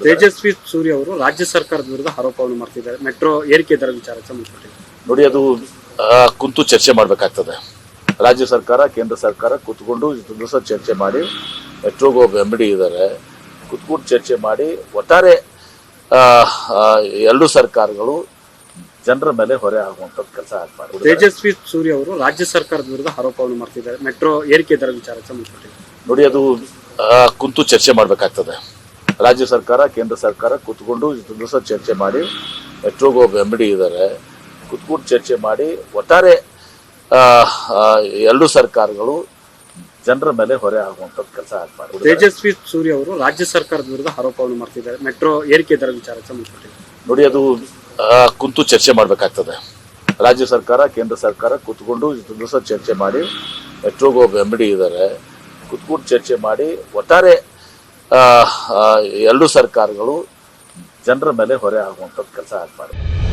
ಮಾಡಿಬಿಟ್ಟು ತೇಜಸ್ವಿ ಸೂರ್ಯ ಅವರು ರಾಜ್ಯ ಸರ್ಕಾರದ ವಿರುದ್ಧ ಆರೋಪವನ್ನು ಮಾಡ್ತಿದ್ದಾರೆ ಮೆಟ್ರೋ ಏರಿಕೆ ದರ ವಿಚಾರಕ್ಕೆ ಸಂಬಂಧಪಟ್ಟಿದೆ. ನೋಡಿ, ಅದು ಕುಂತು ಚರ್ಚೆ ಮಾಡಬೇಕಾಗ್ತದೆ. ರಾಜ್ಯ ಸರ್ಕಾರ ಕೇಂದ್ರ ಸರ್ಕಾರ ಕೂತ್ಕೊಂಡು ಇಷ್ಟು ದಿವಸ ಚರ್ಚೆ ಮಾಡಿ ಮೆಟ್ರೋಗೆ ಒಬ್ಬ MD ಇದ್ದಾರೆ, ಕೂತ್ಕೊಂಡು ಚರ್ಚೆ ಮಾಡಿ ಒಟ್ಟಾರೆ ಎರಡು ಸರ್ಕಾರಗಳು ಜನರ ಮೇಲೆ ಹೊರೆ ಆಗುವಂತ ಕೆಲಸ ಆಗ್ಬಾರ್ದು. ತೇಜಸ್ವಿ ಸೂರ್ಯ ಅವರು ರಾಜ್ಯ ಸರ್ಕಾರದ ವಿರುದ್ಧ ಆರೋಪವನ್ನು ಮಾಡ್ತಿದ್ದಾರೆ ಮೆಟ್ರೋ ಏರಿಕೆ ದರ ವಿಚಾರಕ್ಕೆ ಸಂಬಂಧಪಟ್ಟಿದೆ. ನೋಡಿ, ಅದು ಕುಂತು ಚರ್ಚೆ ಮಾಡಬೇಕಾಗ್ತದೆ. ರಾಜ್ಯ ಸರ್ಕಾರ ಕೇಂದ್ರ ಸರ್ಕಾರ ಕೂತ್ಕೊಂಡು ಇಷ್ಟು ದಿವಸ ಚರ್ಚೆ ಮಾಡಿ ಮೆಟ್ರೋಗೆ ಒಬ್ಬ MD ಇದ್ದಾರೆ, ಕೂತ್ಕೊಂಡು ಚರ್ಚೆ ಮಾಡಿ ಒಟ್ಟಾರೆ ಎರಡು ಸರ್ಕಾರಗಳು ಜನರ ಮೇಲೆ ಹೊರೆ ಆಗುವಂತ ಕೆಲಸ ಆಗ್ಬಾರ್ದು. ತೇಜಸ್ವಿ ಸೂರ್ಯ ಅವರು ರಾಜ್ಯ ಸರ್ಕಾರದ ವಿರುದ್ಧ ಆರೋಪವನ್ನು ಮಾಡ್ತಿದ್ದಾರೆ ಮೆಟ್ರೋ ಏರಿಕೆ ದರ ವಿಚಾರಕ್ಕೆ ಸಂಬಂಧಪಟ್ಟಿದೆ. ನೋಡಿ, ಅದು ಕುಂತು ಚರ್ಚೆ ಮಾಡಬೇಕಾಗ್ತದೆ. ರಾಜ್ಯ ಸರ್ಕಾರ ಕೇಂದ್ರ ಸರ್ಕಾರ ಕೂತ್ಕೊಂಡು ಇಷ್ಟು ದಿವಸ ಚರ್ಚೆ ಮಾಡಿ ಮೆಟ್ರೋಗೆ ಒಬ್ಬ MD ಇದ್ದಾರೆ, ಕೂತ್ಕೊಂಡು ಚರ್ಚೆ ಮಾಡಿ ಒಟ್ಟಾರೆ ಎರಡು ಸರ್ಕಾರಗಳು ಜನರ ಮೇಲೆ ಹೊರೆ ಆಗುವಂತ ಕೆಲಸ ಆಗ್ಬಾರ್ದು.